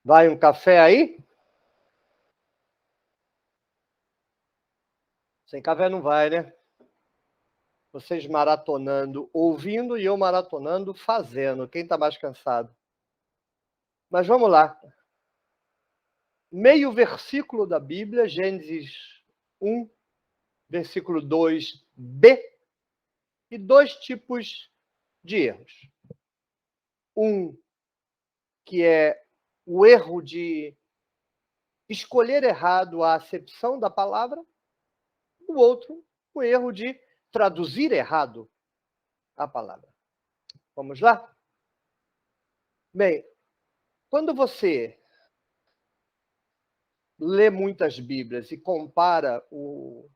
Vai um café aí? Sem café não vai, né? Vocês maratonando, ouvindo e eu maratonando, fazendo. Quem está mais cansado? Mas vamos lá. Meio versículo da Bíblia, Gênesis 1, versículo 2b, e dois tipos de erros. Um, que é o erro de escolher errado a acepção da palavra. O outro, o erro de traduzir errado a palavra. Vamos lá? Bem, quando você lê muitas Bíblias e compara o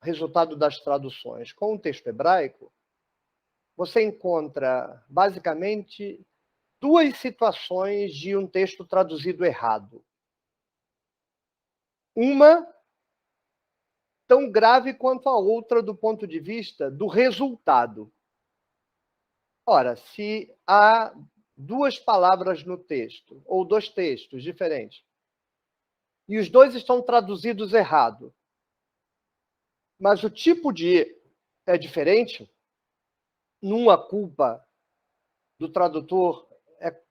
resultado das traduções com o texto hebraico, você encontra, basicamente, duas situações de um texto traduzido errado. Uma tão grave quanto a outra do ponto de vista do resultado. Ora, se há duas palavras no texto, ou dois textos diferentes, e os dois estão traduzidos errado, mas o tipo de é diferente, numa culpa do tradutor é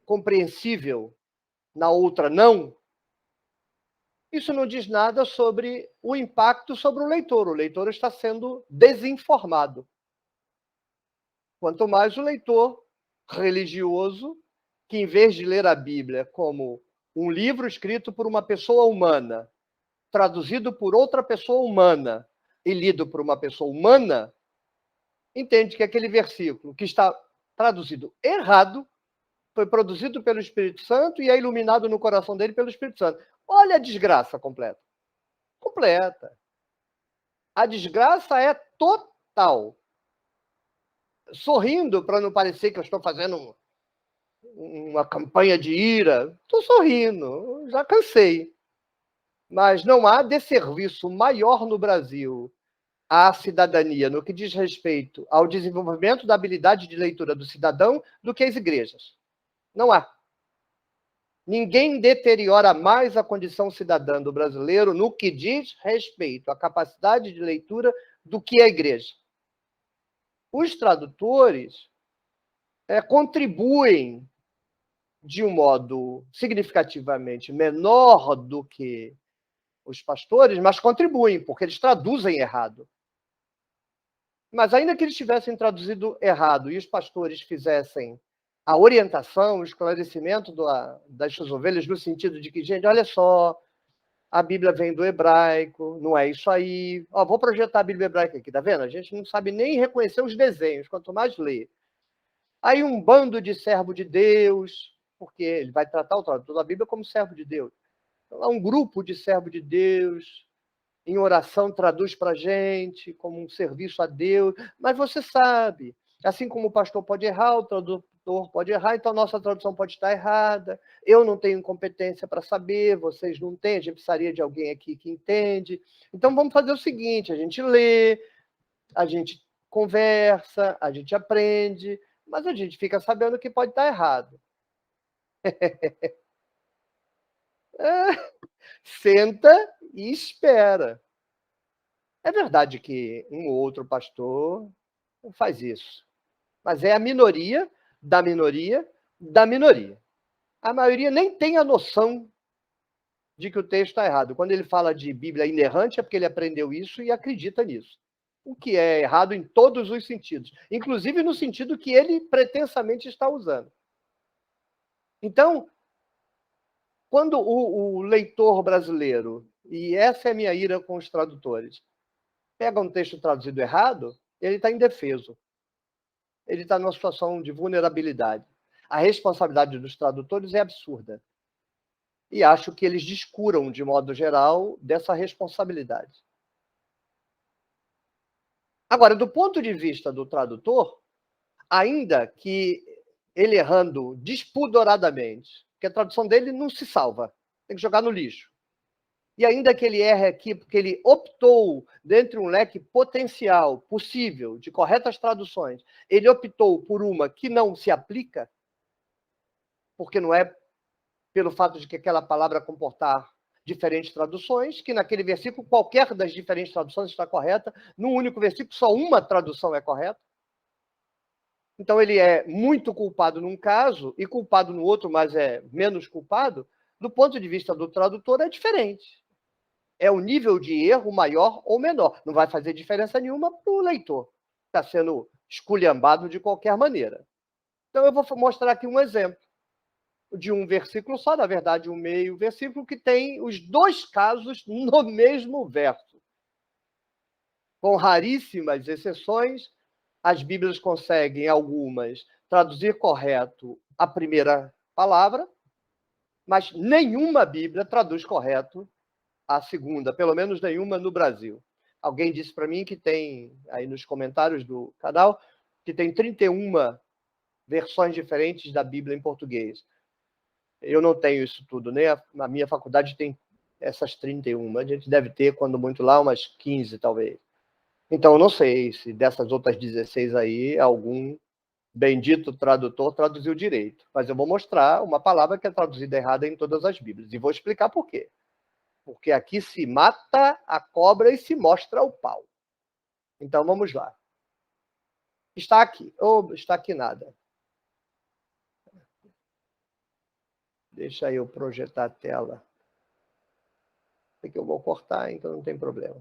compreensível, na outra não, isso não diz nada sobre o impacto sobre o leitor. O leitor está sendo desinformado. Quanto mais o leitor religioso, que em vez de ler a Bíblia como um livro escrito por uma pessoa humana, traduzido por outra pessoa humana e lido por uma pessoa humana, entende que aquele versículo que está traduzido errado foi produzido pelo Espírito Santo e é iluminado no coração dele pelo Espírito Santo. Olha a desgraça completa. Completa. A desgraça é total. Sorrindo para não parecer que eu estou fazendo uma campanha de ira. Estou sorrindo, já cansei. Mas não há desserviço maior no Brasil à cidadania, no que diz respeito ao desenvolvimento da habilidade de leitura do cidadão, do que as igrejas. Não há. Ninguém deteriora mais a condição cidadã do brasileiro no que diz respeito à capacidade de leitura do que a igreja. Os tradutores contribuem de um modo significativamente menor do que os pastores, mas contribuem, porque eles traduzem errado. Mas ainda que eles tivessem traduzido errado e os pastores fizessem a orientação, o esclarecimento das suas ovelhas, no sentido de que, gente, olha só, a Bíblia vem do hebraico, não é isso aí. Ó, vou projetar a Bíblia hebraica aqui, tá vendo? A gente não sabe nem reconhecer os desenhos, quanto mais ler. Aí um bando de servo de Deus, porque ele vai tratar o tradutor da Bíblia como servo de Deus. Então, um grupo de servo de Deus, em oração, traduz para a gente como um serviço a Deus. Mas você sabe, assim como o pastor pode errar, o tradutor pode errar, então nossa tradução pode estar errada. Eu não tenho competência para saber, vocês não têm, a gente precisaria de alguém aqui que entende. Então vamos fazer o seguinte, a gente lê, a gente conversa, a gente aprende, mas a gente fica sabendo que pode estar errado. Senta e espera. É verdade que um ou outro pastor faz isso, mas é a minoria da minoria da minoria. A maioria nem tem a noção de que o texto está errado. Quando ele fala de Bíblia inerrante, é porque ele aprendeu isso e acredita nisso. O que é errado em todos os sentidos, inclusive no sentido que ele pretensamente está usando. Então, quando o leitor brasileiro, e essa é a minha ira com os tradutores, pega um texto traduzido errado, ele está indefeso. Ele está numa situação de vulnerabilidade. A responsabilidade dos tradutores é absurda. E acho que eles descuram, de modo geral, dessa responsabilidade. Agora, do ponto de vista do tradutor, ainda que ele errando despudoradamente, porque a tradução dele não se salva, tem que jogar no lixo. E ainda que ele erre aqui, porque ele optou, dentre um leque potencial, possível, de corretas traduções, ele optou por uma que não se aplica, porque não é pelo fato de que aquela palavra comportar diferentes traduções, que naquele versículo qualquer das diferentes traduções está correta, num único versículo só uma tradução é correta. Então ele é muito culpado num caso e culpado no outro, mas é menos culpado. Do ponto de vista do tradutor, é diferente. É o nível de erro maior ou menor. Não vai fazer diferença nenhuma para o leitor. Está sendo esculhambado de qualquer maneira. Então eu vou mostrar aqui um exemplo de um versículo só, na verdade, um meio versículo, que tem os dois casos no mesmo verso. Com raríssimas exceções, as Bíblias conseguem, algumas, traduzir correto a primeira palavra, mas nenhuma Bíblia traduz correto a segunda, pelo menos nenhuma no Brasil. Alguém disse para mim que tem, aí nos comentários do canal, que tem 31 versões diferentes da Bíblia em português. Eu não tenho isso tudo, nem na minha faculdade tem essas 31. A gente deve ter, quando muito lá, umas 15, talvez. Então, eu não sei se dessas outras 16 aí, algum bendito tradutor traduziu direito. Mas eu vou mostrar uma palavra que é traduzida errada em todas as Bíblias. E vou explicar por quê. Porque aqui se mata a cobra e se mostra o pau. Então, vamos lá. Está aqui. Ou está aqui nada. Deixa eu projetar a tela. Que eu vou cortar, então não tem problema.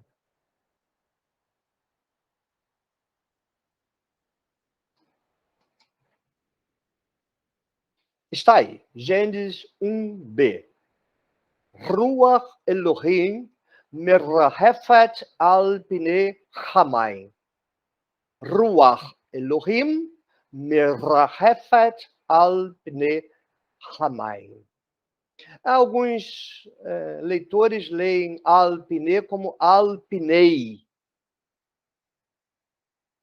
Está aí, Gênesis 1b. Ruach Elohim merahefet al pnei hamayim. Ruach Elohim merahefet al pnei hamayim. Alguns leitores leem al pnei como al pnei.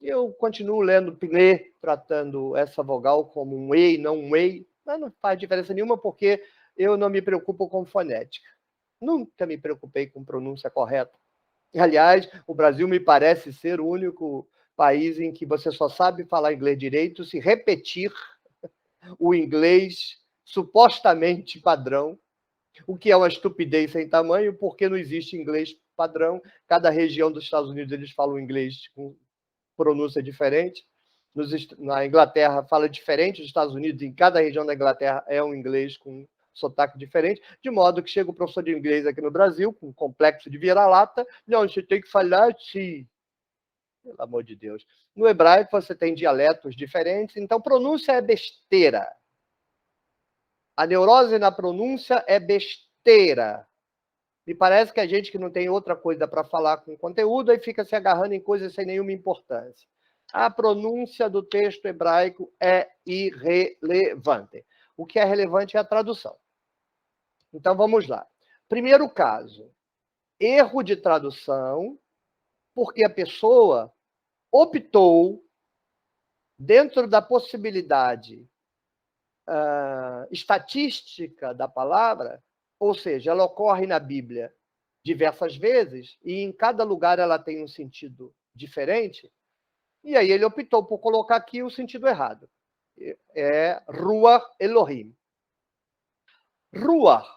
Eu continuo lendo pnei, tratando essa vogal como um ei, não um ei, mas não faz diferença nenhuma porque eu não me preocupo com fonética. Nunca me preocupei com pronúncia correta. Aliás, o Brasil me parece ser o único país em que você só sabe falar inglês direito se repetir o inglês supostamente padrão, o que é uma estupidez sem tamanho, porque não existe inglês padrão. Cada região dos Estados Unidos eles falam inglês com pronúncia diferente. Na Inglaterra fala diferente, nos Estados Unidos, em cada região da Inglaterra é um inglês com sotaque diferente, de modo que chega o professor de inglês aqui no Brasil, com um complexo de vira-lata, não, você tem que falar assim, pelo amor de Deus. No hebraico você tem dialetos diferentes, então pronúncia é besteira. A neurose na pronúncia é besteira. Me parece que a gente que não tem outra coisa para falar com conteúdo, aí fica se agarrando em coisas sem nenhuma importância. A pronúncia do texto hebraico é irrelevante. O que é relevante é a tradução. Então, vamos lá. Primeiro caso, erro de tradução, porque a pessoa optou, dentro da possibilidade estatística da palavra, ou seja, ela ocorre na Bíblia diversas vezes, e em cada lugar ela tem um sentido diferente, e aí ele optou por colocar aqui o sentido errado. É Ruach Elohim. Ruach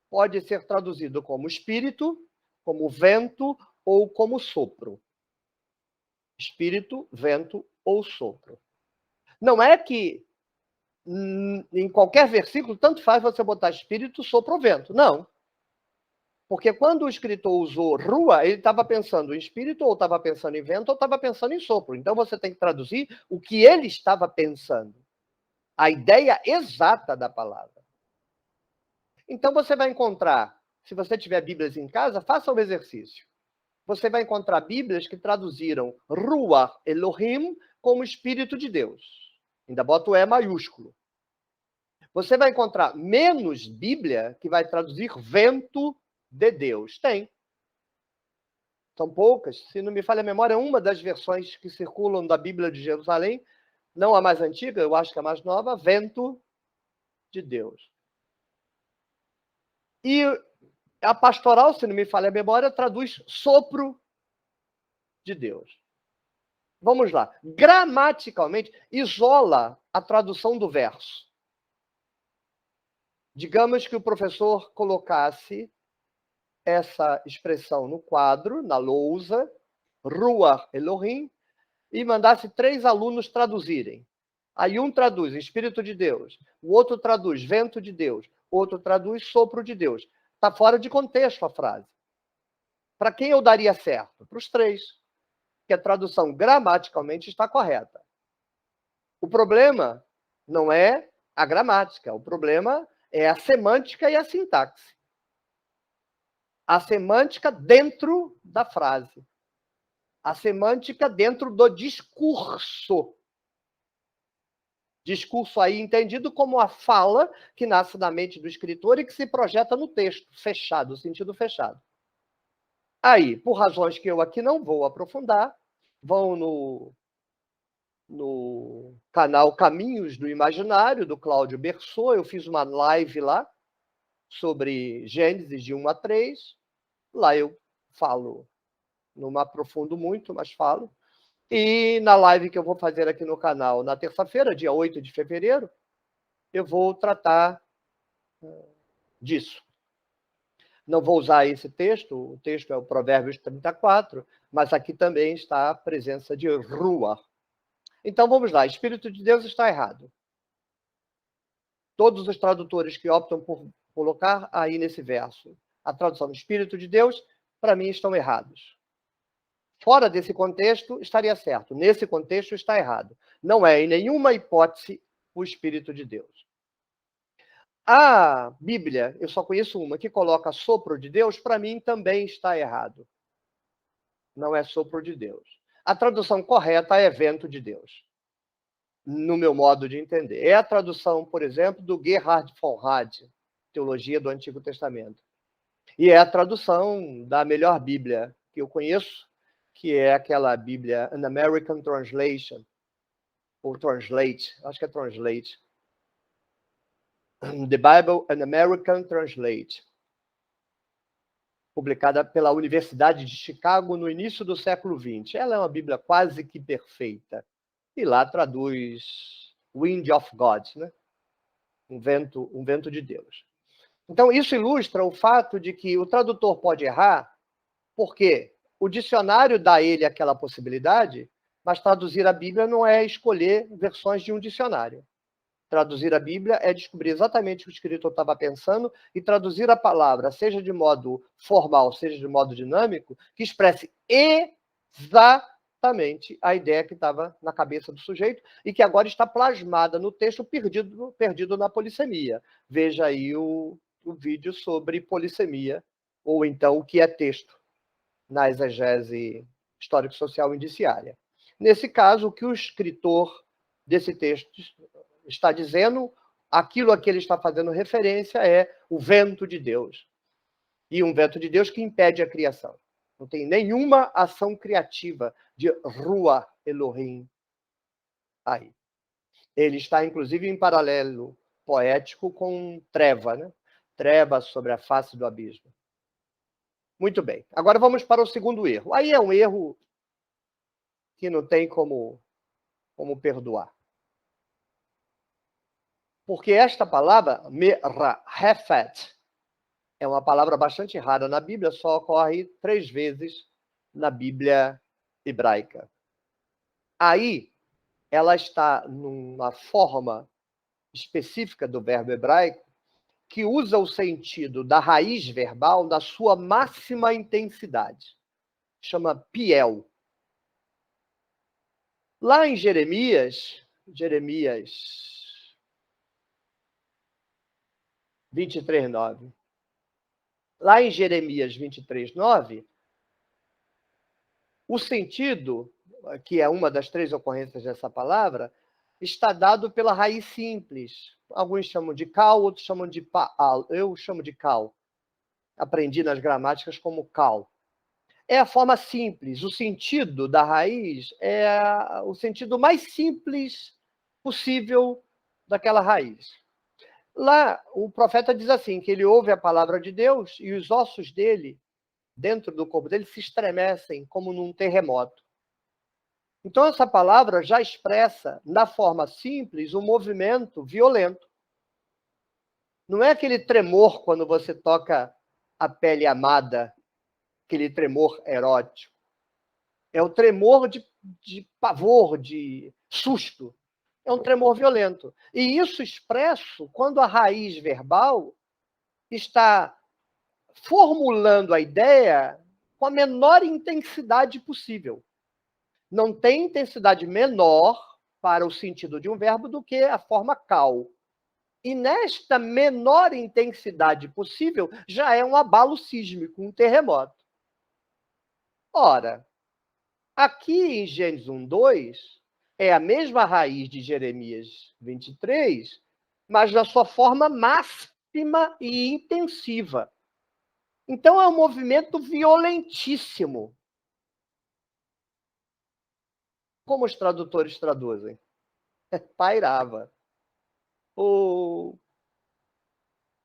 pode ser traduzido como espírito, como vento ou como sopro. Espírito, vento ou sopro. Não é que em qualquer versículo, tanto faz você botar espírito, sopro ou vento. Não. Porque quando o escritor usou rua, ele estava pensando em espírito, ou estava pensando em vento, ou estava pensando em sopro. Então você tem que traduzir o que ele estava pensando. A ideia exata da palavra. Então você vai encontrar, se você tiver Bíblias em casa, faça o exercício. Você vai encontrar Bíblias que traduziram Ruach Elohim como Espírito de Deus. Ainda bota o E maiúsculo. Você vai encontrar menos Bíblia que vai traduzir vento de Deus. Tem. São poucas. Se não me falha a memória, uma das versões que circulam da Bíblia de Jerusalém, não a mais antiga, eu acho que a mais nova, vento de Deus. E a pastoral, se não me falha a memória, traduz sopro de Deus. Vamos lá. Gramaticalmente, isola a tradução do verso. Digamos que o professor colocasse essa expressão no quadro, na lousa, Ruach Elohim, e mandasse 3 alunos traduzirem. Aí um traduz Espírito de Deus, o outro traduz Vento de Deus, o outro traduz Sopro de Deus. Está fora de contexto a frase. Para quem eu daria certo? Para os 3, que a tradução gramaticalmente está correta. O problema não é a gramática, o problema é a semântica e a sintaxe. A semântica dentro da frase. A semântica dentro do discurso. Discurso aí entendido como a fala que nasce na mente do escritor e que se projeta no texto, fechado, sentido fechado. Aí, por razões que eu aqui não vou aprofundar, vão no canal Caminhos do Imaginário, do Cláudio Bersot. Eu fiz uma live lá sobre Gênesis de 1 a 3. Lá eu falo, não me aprofundo muito, mas falo. E na live que eu vou fazer aqui no canal na terça-feira, dia 8 de fevereiro, eu vou tratar disso. Não vou usar esse texto, o texto é o Provérbios 34, mas aqui também está a presença de Ruach. Então vamos lá, Espírito de Deus está errado. Todos os tradutores que optam por colocar aí nesse verso a tradução do Espírito de Deus, para mim estão errados. Fora desse contexto, estaria certo. Nesse contexto, está errado. Não é, em nenhuma hipótese, o Espírito de Deus. A Bíblia, eu só conheço uma, que coloca sopro de Deus, para mim também está errado. Não é sopro de Deus. A tradução correta é vento de Deus, no meu modo de entender. É a tradução, por exemplo, do Gerhard von Rad, Teologia do Antigo Testamento. E é a tradução da melhor Bíblia que eu conheço, que é aquela Bíblia An American Translation, ou Translate, acho que é Translate. The Bible An American Translate, publicada pela Universidade de Chicago no início do século XX. Ela é uma Bíblia quase que perfeita. E lá traduz Wind of God, né? Um vento de Deus. Então, isso ilustra o fato de que o tradutor pode errar, porque o dicionário dá a ele aquela possibilidade, mas traduzir a Bíblia não é escolher versões de um dicionário. Traduzir a Bíblia é descobrir exatamente o que o escritor estava pensando e traduzir a palavra, seja de modo formal, seja de modo dinâmico, que expresse exatamente a ideia que estava na cabeça do sujeito e que agora está plasmada no texto perdido na polissemia. Veja aí o vídeo sobre polissemia, ou então o que é texto na exegese histórico-social indiciária. Nesse caso, o que o escritor desse texto está dizendo, aquilo a que ele está fazendo referência é o vento de Deus. E um vento de Deus que impede a criação. Não tem nenhuma ação criativa de Ruach Elohim aí. Ele está, inclusive, em paralelo poético com treva, né? Treva sobre a face do abismo. Muito bem. Agora vamos para o segundo erro. Aí é um erro que não tem como perdoar. Porque esta palavra, merafet, é uma palavra bastante rara na Bíblia, só ocorre 3 vezes na Bíblia hebraica. Aí, ela está numa forma específica do verbo hebraico que usa o sentido da raiz verbal na sua máxima intensidade. Chama piel. Lá em Jeremias 23:9. Lá em Jeremias 23:9, o sentido, que é uma das 3 ocorrências dessa palavra, está dado pela raiz simples. Alguns chamam de cal, outros chamam de paal. Eu chamo de cal. Aprendi nas gramáticas como cal. É a forma simples. O sentido da raiz é o sentido mais simples possível daquela raiz. Lá, o profeta diz assim, que ele ouve a palavra de Deus e os ossos dele, dentro do corpo dele, se estremecem como num terremoto. Então, essa palavra já expressa, na forma simples, um movimento violento. Não é aquele tremor quando você toca a pele amada, aquele tremor erótico. É o tremor de pavor, de susto. É um tremor violento. E isso expresso quando a raiz verbal está formulando a ideia com a menor intensidade possível. Não tem intensidade menor para o sentido de um verbo do que a forma cal. E nesta menor intensidade possível, já é um abalo sísmico, um terremoto. Ora, aqui em Gênesis 1:2, é a mesma raiz de Jeremias 23, mas na sua forma máxima e intensiva. Então é um movimento violentíssimo. Como os tradutores traduzem? Pairava. Ou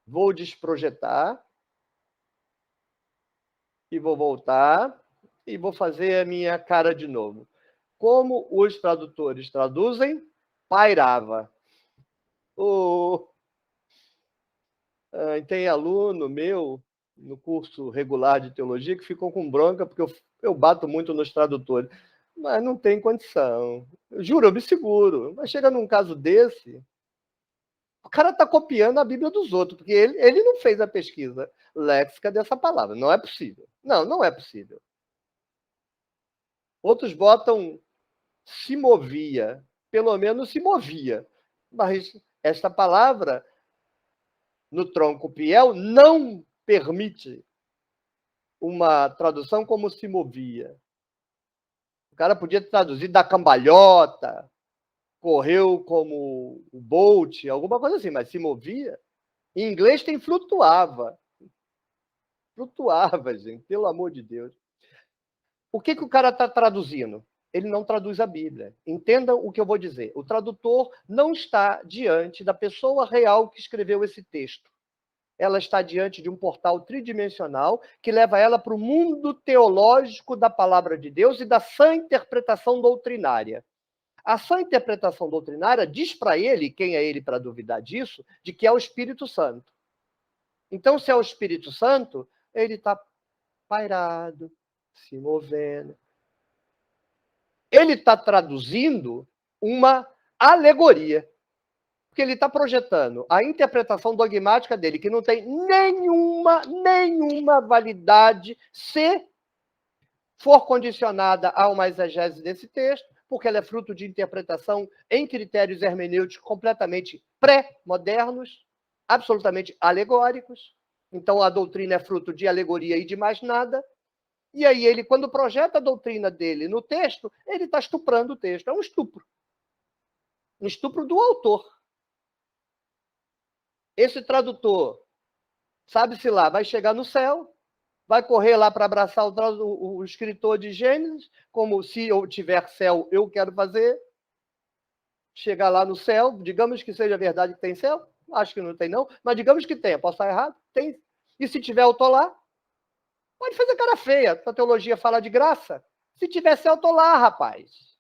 vou desprojetar e vou voltar e vou fazer a minha cara de novo. Como os tradutores traduzem? Pairava. Tem aluno meu no curso regular de teologia que ficou com bronca porque eu bato muito nos tradutores. Mas não tem condição. Eu juro, eu me seguro. Mas chega num caso desse, o cara está copiando a Bíblia dos outros, porque ele não fez a pesquisa léxica dessa palavra. Não é possível. Não é possível. Outros botam se movia. Pelo menos se movia. Mas esta palavra, no tronco piel, não permite uma tradução como se movia. O cara podia traduzir da cambalhota, correu como o Bolt, alguma coisa assim, mas se movia. Em inglês tem flutuava. Flutuava, gente, pelo amor de Deus. O que o cara está traduzindo? Ele não traduz a Bíblia. Entendam o que eu vou dizer. O tradutor não está diante da pessoa real que escreveu esse texto. Ela está diante de um portal tridimensional que leva ela para o mundo teológico da palavra de Deus e da sã interpretação doutrinária. A sã interpretação doutrinária diz para ele, quem é ele para duvidar disso, de que é o Espírito Santo. Então, se é o Espírito Santo, ele está pairado, se movendo. Ele está traduzindo uma alegoria. Porque ele está projetando a interpretação dogmática dele, que não tem nenhuma validade se for condicionada a uma exegese desse texto, porque ela é fruto de interpretação em critérios hermenêuticos completamente pré-modernos, absolutamente alegóricos. Então, a doutrina é fruto de alegoria e de mais nada. E aí, ele, quando projeta a doutrina dele no texto, ele está estuprando o texto. É um estupro. Um estupro do autor. Esse tradutor, sabe-se lá, vai chegar no céu, vai correr lá para abraçar o escritor de Gênesis, como se eu tiver céu, eu quero fazer. Chegar lá no céu, digamos que seja verdade que tem céu, acho que não tem não, mas digamos que tenha, posso estar errado? Tem. E se tiver, eu estou lá. Pode fazer cara feia, a teologia fala de graça. Se tiver céu, eu estou lá, rapaz.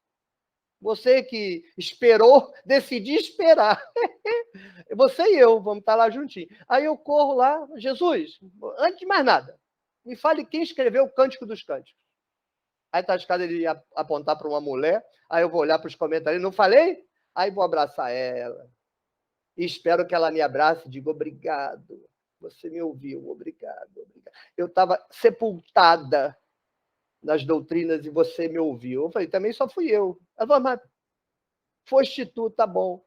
Você que esperou, decidi esperar. Você e eu, vamos estar lá juntinho. Aí eu corro lá, Jesus, antes de mais nada, me fale quem escreveu o Cântico dos Cânticos. Aí está a escada, ele ia apontar para uma mulher, aí eu vou olhar para os comentários, não falei? Aí vou abraçar ela. E espero que ela me abrace e diga obrigado. Você me ouviu, obrigado. Eu estava sepultada nas doutrinas e você me ouviu. Eu falei, também só fui eu. Ela falou, mas foste tu, tá bom.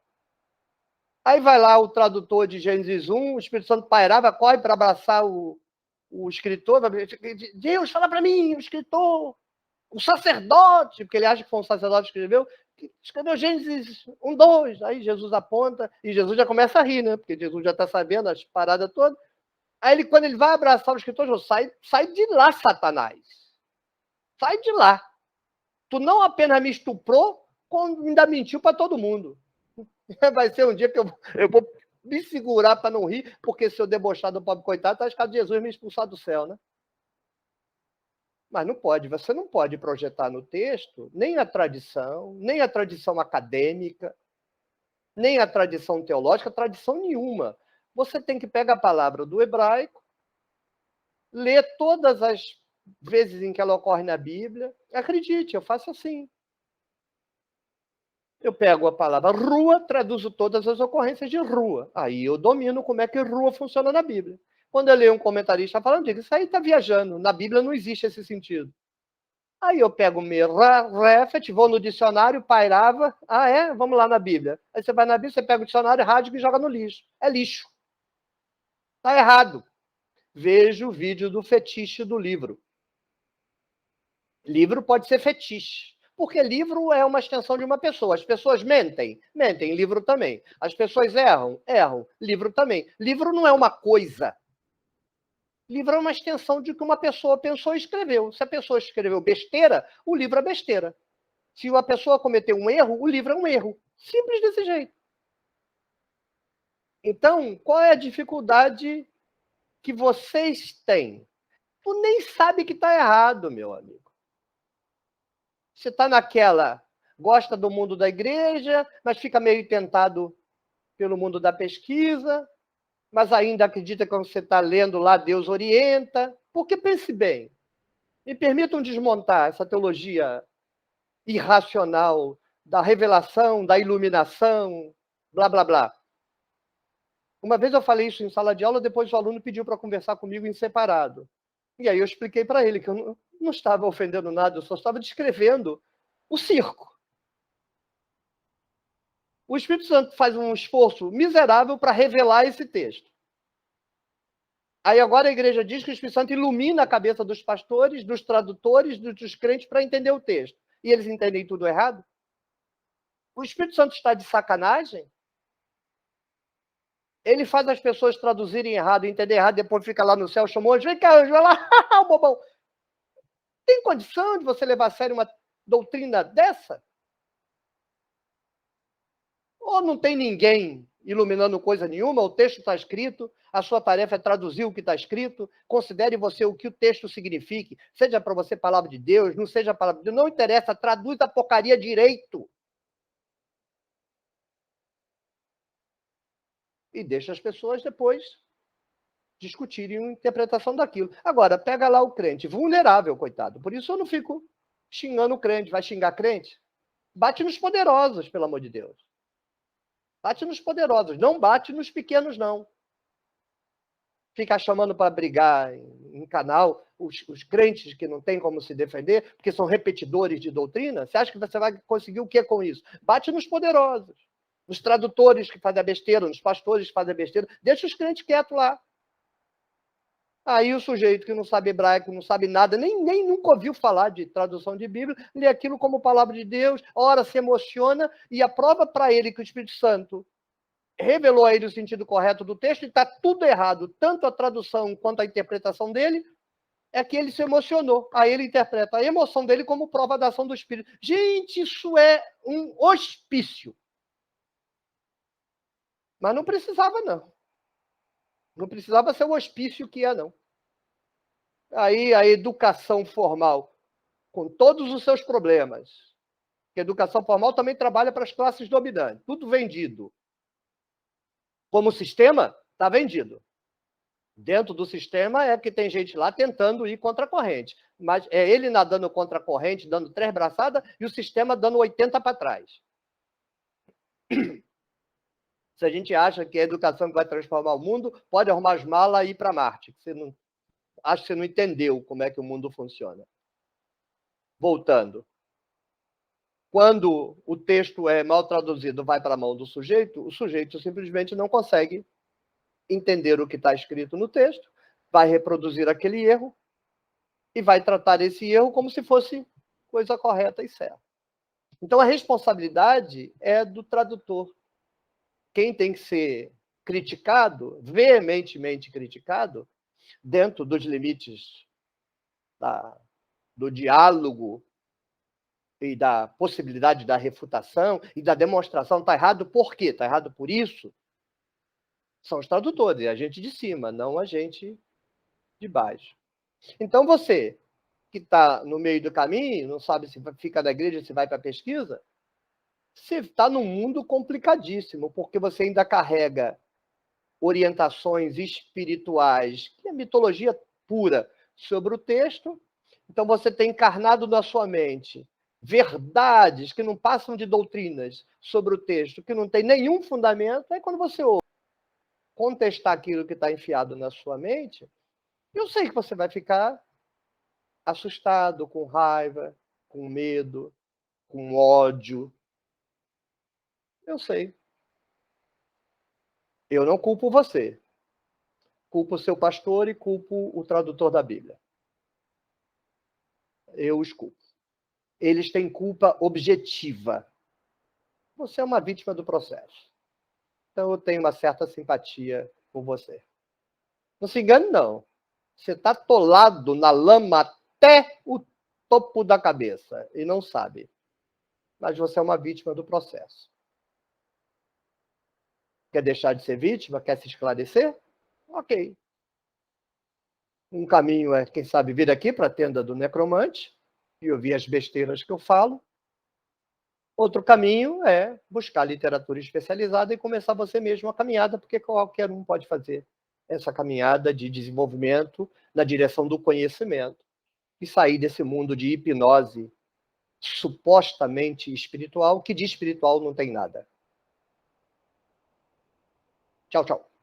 Aí vai lá o tradutor de Gênesis 1, o Espírito Santo pairava, corre para abraçar o escritor. Deus, fala para mim, o escritor, o sacerdote, porque ele acha que foi um sacerdote que escreveu Gênesis 1:2. Aí Jesus aponta e Jesus já começa a rir, né? Porque Jesus já está sabendo as paradas todas. Aí, quando ele vai abraçar o escritor, Jesus, sai de lá, Satanás. Sai de lá. Tu não apenas me estuprou, como ainda mentiu para todo mundo. Vai ser um dia que eu vou me segurar para não rir, porque se eu debochar do pobre coitado, tá escado de Jesus me expulsar do céu, né? Mas não pode, você não pode projetar no texto nem a tradição acadêmica, nem a tradição teológica, tradição nenhuma. você tem que pegar a palavra do hebraico, ler todas as vezes em que ela ocorre na Bíblia. Acredite, eu faço assim. Eu pego a palavra rua, traduzo todas as ocorrências de rua. Aí eu domino como é que rua funciona na Bíblia. Quando eu leio um comentarista falando, digo, isso aí está viajando. Na Bíblia não existe esse sentido. Aí eu pego o Merefet, vou no dicionário, pairava. Ah, é? Vamos lá na Bíblia. Aí você vai na Bíblia, você pega o dicionário, rasga e joga no lixo. É lixo. Está errado. Veja o vídeo do fetiche do livro. Livro pode ser fetiche. Porque livro é uma extensão de uma pessoa. As pessoas mentem? Mentem. Livro também. As pessoas erram? Erram. Livro também. Livro não é uma coisa. Livro é uma extensão de que uma pessoa pensou e escreveu. Se a pessoa escreveu besteira, o livro é besteira. Se uma pessoa cometeu um erro, o livro é um erro. Simples desse jeito. Então, qual é a dificuldade que vocês têm? Tu nem sabe que está errado, meu amigo. Você está naquela, gosta do mundo da igreja, mas fica meio tentado pelo mundo da pesquisa, mas ainda acredita que quando você está lendo lá, Deus orienta. Porque pense bem, me permitam desmontar essa teologia irracional da revelação, da iluminação, blá, blá, blá. Uma vez eu falei isso em sala de aula, depois o aluno pediu para conversar comigo em separado. E aí eu expliquei para ele que eu não estava ofendendo nada, eu só estava descrevendo o circo. O Espírito Santo faz um esforço miserável para revelar esse texto. Aí agora a igreja diz que o Espírito Santo ilumina a cabeça dos pastores, dos tradutores, dos crentes para entender o texto. E eles entendem tudo errado? O Espírito Santo está de sacanagem? Ele faz as pessoas traduzirem errado, entender errado, depois fica lá no céu, chamou anjo, vem cá, anjo, vai lá, o bobão. Tem condição de você levar a sério uma doutrina dessa? Ou não tem ninguém iluminando coisa nenhuma, o texto está escrito, a sua tarefa é traduzir o que está escrito, considere você o que o texto signifique, seja para você palavra de Deus, não seja palavra de Deus, não interessa, traduz a porcaria direito. E deixa as pessoas depois discutirem a interpretação daquilo. Agora, pega lá o crente, vulnerável, coitado. Por isso eu não fico xingando o crente. Vai xingar crente? Bate nos poderosos, pelo amor de Deus. Bate nos poderosos, não bate nos pequenos, não. Ficar chamando para brigar em canal os crentes que não têm como se defender, porque são repetidores de doutrina. Você acha que você vai conseguir o que com isso? Bate nos poderosos, nos tradutores que fazem a besteira, nos pastores que fazem a besteira. Deixa os crentes quietos lá. Aí o sujeito que não sabe hebraico, não sabe nada, nem nunca ouviu falar de tradução de Bíblia, lê aquilo como palavra de Deus, ora se emociona, e a prova para ele que o Espírito Santo revelou a ele o sentido correto do texto, e está tudo errado, tanto a tradução quanto a interpretação dele, é que ele se emocionou. Aí ele interpreta a emoção dele como prova da ação do Espírito. Gente, isso é um hospício. Mas não precisava, não. Não precisava ser o hospício que é, não. Aí a educação formal, com todos os seus problemas, que a educação formal também trabalha para as classes dominantes, tudo vendido. Como sistema, está vendido. Dentro do sistema é que tem gente lá tentando ir contra a corrente. Mas é ele nadando contra a corrente, dando 3 braçadas, e o sistema dando 80 para trás. Se a gente acha que a educação que vai transformar o mundo, pode arrumar as malas e ir para Marte. Acho que você não entendeu como é que o mundo funciona. Voltando. Quando o texto é mal traduzido, vai para a mão do sujeito, o sujeito simplesmente não consegue entender o que está escrito no texto, vai reproduzir aquele erro e vai tratar esse erro como se fosse coisa correta e certa. Então, a responsabilidade é do tradutor. Quem tem que ser criticado, veementemente criticado, dentro dos limites do diálogo e da possibilidade da refutação e da demonstração, está errado por quê? Está errado por isso? São os tradutores, a gente de cima, não a gente de baixo. Então, você que está no meio do caminho, não sabe se fica na igreja, se vai para a pesquisa, você está num mundo complicadíssimo, porque você ainda carrega orientações espirituais, que é mitologia pura, sobre o texto. Então, você tem encarnado na sua mente verdades que não passam de doutrinas sobre o texto, que não tem nenhum fundamento. Aí, quando você ouve contestar aquilo que está enfiado na sua mente, eu sei que você vai ficar assustado, com raiva, com medo, com ódio. Eu sei. Eu não culpo você. Culpo o seu pastor e culpo o tradutor da Bíblia. Eu os culpo. Eles têm culpa objetiva. Você é uma vítima do processo. Então eu tenho uma certa simpatia por você. Não se engane, não. Você está atolado na lama até o topo da cabeça e não sabe. Mas você é uma vítima do processo. Quer deixar de ser vítima? Quer se esclarecer? Ok. Um caminho é, quem sabe, vir aqui para a tenda do necromante e ouvir as besteiras que eu falo. Outro caminho é buscar literatura especializada e começar você mesmo a caminhada, porque qualquer um pode fazer essa caminhada de desenvolvimento na direção do conhecimento e sair desse mundo de hipnose supostamente espiritual, que de espiritual não tem nada. Tchau, tchau.